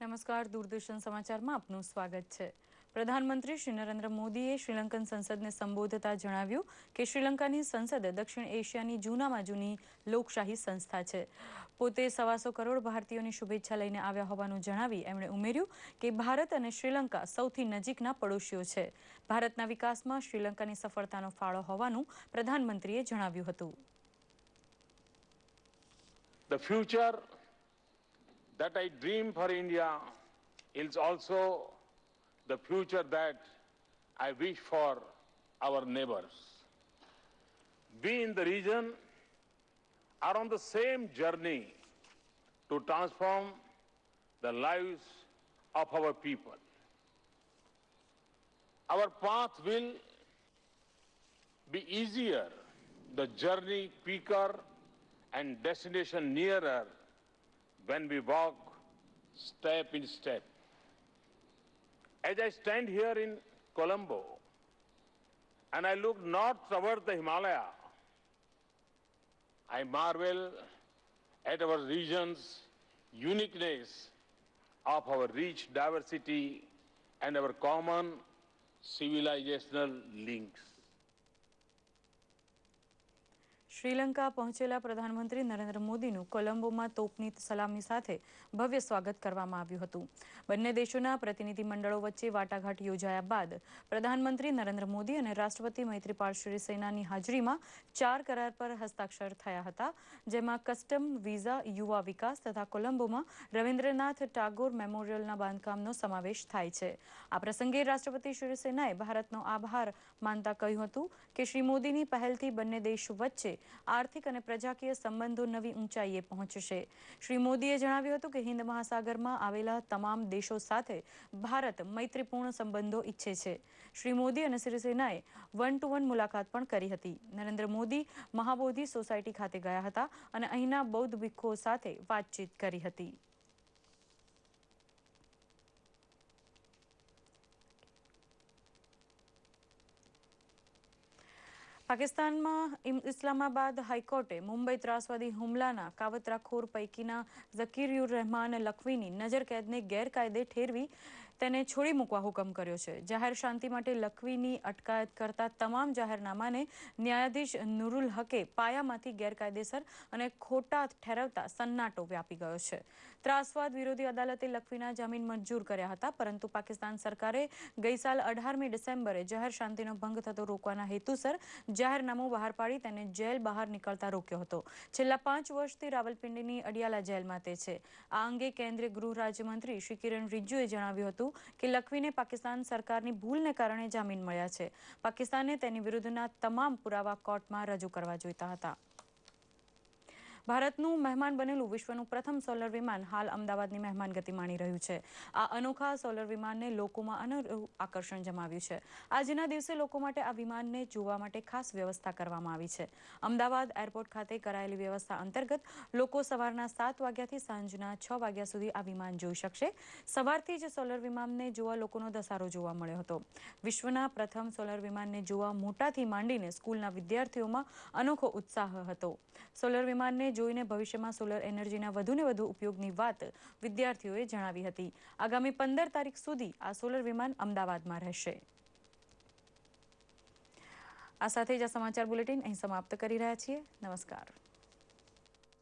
નમસ્કાર, દૂરદર્શન સમાચારમાં આપનું સ્વાગત છે। પ્રધાનમંત્રી શ્રી નરેન્દ્ર મોદીએ શ્રીલંકન સંસદને સંબોધતા જણાવ્યું કે શ્રીલંકાની સંસદ દક્ષિણ એશિયાની જૂનામાં જૂની લોકશાહી સંસ્થા છે। પોતે 125 કરોડ ભારતીયોની શુભેચ્છા લઈને આવ્યા હોવાનું જણાવી એમણે ઉમેર્યું કે ભારત અને શ્રીલંકા સૌથી નજીકના પડોશીઓ છે। ભારતના વિકાસમાં શ્રીલંકાની સફળતાનો ફાળો હોવાનું પ્રધાનમંત્રીએ જણાવ્યું હતું। The future that I dream for India is also the future that I wish for our neighbors. We in the region are on the same journey to transform the lives of our people. Our path will be easier, the journey quicker and destination nearer when we walk step in step. As I stand here in Colombo and I look north toward the Himalaya, I marvel at our region's uniqueness of our rich diversity and our common civilizational links. Sri Lanka પહોંચેલા પ્રધાનમંત્રી નરેન્દ્ર મોદીનું કોલંબોમાં તોપની સલામી સાથે ભવ્ય સ્વાગત કરવામાં આવ્યું હતું। બંને દેશોના પ્રતિનિધિમંડળો વચ્ચે વાટાઘાટ યોજાયા બાદ પ્રધાનમંત્રી નરેન્દ્ર મોદી અને રાષ્ટ્રપતિ મૈત્રીપાલ સિરિસેનાની હાજરીમાં 4 કરાર પર હસ્તાક્ષર થયા હતા, જેમાં કસ્ટમ, વિઝા, યુવા વિકાસ તથા કોલંબોમાં રવિન્દ્રનાથ ટાગોર મેમોરિયલના બાંધકામનો સમાવેશ થાય છે। આ પ્રસંગે રાષ્ટ્રપતિ સિરિસેનાએ ભારતનો આભાર માનતા કહ્યું હતું કે શ્રી મોદીની પહેલથી બંને દેશ વચ્ચે આર્થિક અને પ્રજાકીય સંબંધો નવી ઊંચાઈએ પહોંચશે। શ્રી મોદીએ જણાવ્યું હતું કે હિન્દ મહાસાગરમાં આવેલા તમામ દેશો સાથે ભારત મૈત્રીપૂર્ણ સંબંધો ઈચ્છે છે। શ્રી મોદી અને સિરિસેનાએ 1-to-1 મુલાકાત પણ કરી હતી। નરેન્દ્ર મોદી મહાબોધિ સોસાયટી ખાતે ગયા હતા અને અહીંના બૌદ્ધ ભિક્ષુઓ સાથે વાતચીત કરી હતી। પાકિસ્તાનમાં ઇસ્લામાબાદ હાઈકોર્ટે મુંબઈ ત્રાસવાદી હુમલાના કાવતરાખોર પૈકીના ઝકીર ઉર રહેમાન લખવીની નજરકેદને ગેરકાયદે ઠેરવી તેને છોડી મૂકવા હુકમ કર્યો છે। જાહેર શાંતિ માટે લખવીની અટકાયત કરતા તમામ જાહેરનામાને ન્યાયાધીશ નુરુલ હકે પાયામાંથી ગેરકાયદેસર અને ખોટા ઠેરવતા સન્નાટો વ્યાપી ગયો છે। ત્રાસવાદ વિરોધી અદાલતે લખવીના જામીન મંજૂર કર્યા હતા, પરંતુ પાકિસ્તાન સરકારે ગઈ સાલ 18મી ડિસેમ્બરે જાહેર શાંતિનો ભંગ થતો રોકવાના હેતુસર જાહેરનામું બહાર પાડી તેને જેલ બહાર નીકળતા રોક્યો હતો। છેલ્લા 5 વર્ષથી રાવલપિંડીની અડિયાલા જેલમાં તે છે। આ અંગે કેન્દ્રીય ગૃહ રાજ્યમંત્રી શ્રી કિરણ રિજ્જુએ જણાવ્યું હતું કે લખવીને પાકિસ્તાન સરકારની ભૂલને કારણે જામીન મળ્યા છે। પાકિસ્તાને તેની વિરુદ્ધના તમામ પુરાવા કોર્ટમાં રજૂ કરવા જોઈતા હતા। ભારતનું મહેમાન બનેલું વિશ્વનું પ્રથમ સોલર વિમાન હાલ અમદાવાદની મહેમાનગતિ માણી રહ્યું છે। આ અનોખા સોલર વિમાનને લોકોમાં અનેરું આકર્ષણ જમાવ્યું છે। આજના દિવસે લોકો માટે આ વિમાનને જોવા માટે ખાસ વ્યવસ્થા કરવામાં આવી છે। અમદાવાદ એરપોર્ટ ખાતે કરાયેલી વ્યવસ્થા અંતર્ગત લોકો સવારના 7 વાગ્યાથી સાંજના 6 વાગ્યા સુધી આ વિમાન જોઈ શકશે। સવારથી જ સોલર વિમાનને જોવા લોકોનો ધસારો જોવા મળ્યો હતો। વિશ્વના પ્રથમ સોલર વિમાનને જોવા મોટાથી માંડીને સ્કૂલના વિદ્યાર્થીઓમાં અનોખો ઉત્સાહ હતો। સોલર વિમાનને જોઈને ભવિષ્યમાં સોલર એનર્જીના વધુને વધુ ઉપયોગની વાત વિદ્યાર્થીઓએ જણાવી હતી। આગામી 15 તારીખ સુધી આ સોલર વિમાન અમદાવાદમાં રહેશે। આ સાથે જ આ સમાચાર બુલેટિન અહીં સમાપ્ત કરી રહ્યા છીએ। નમસ્કાર।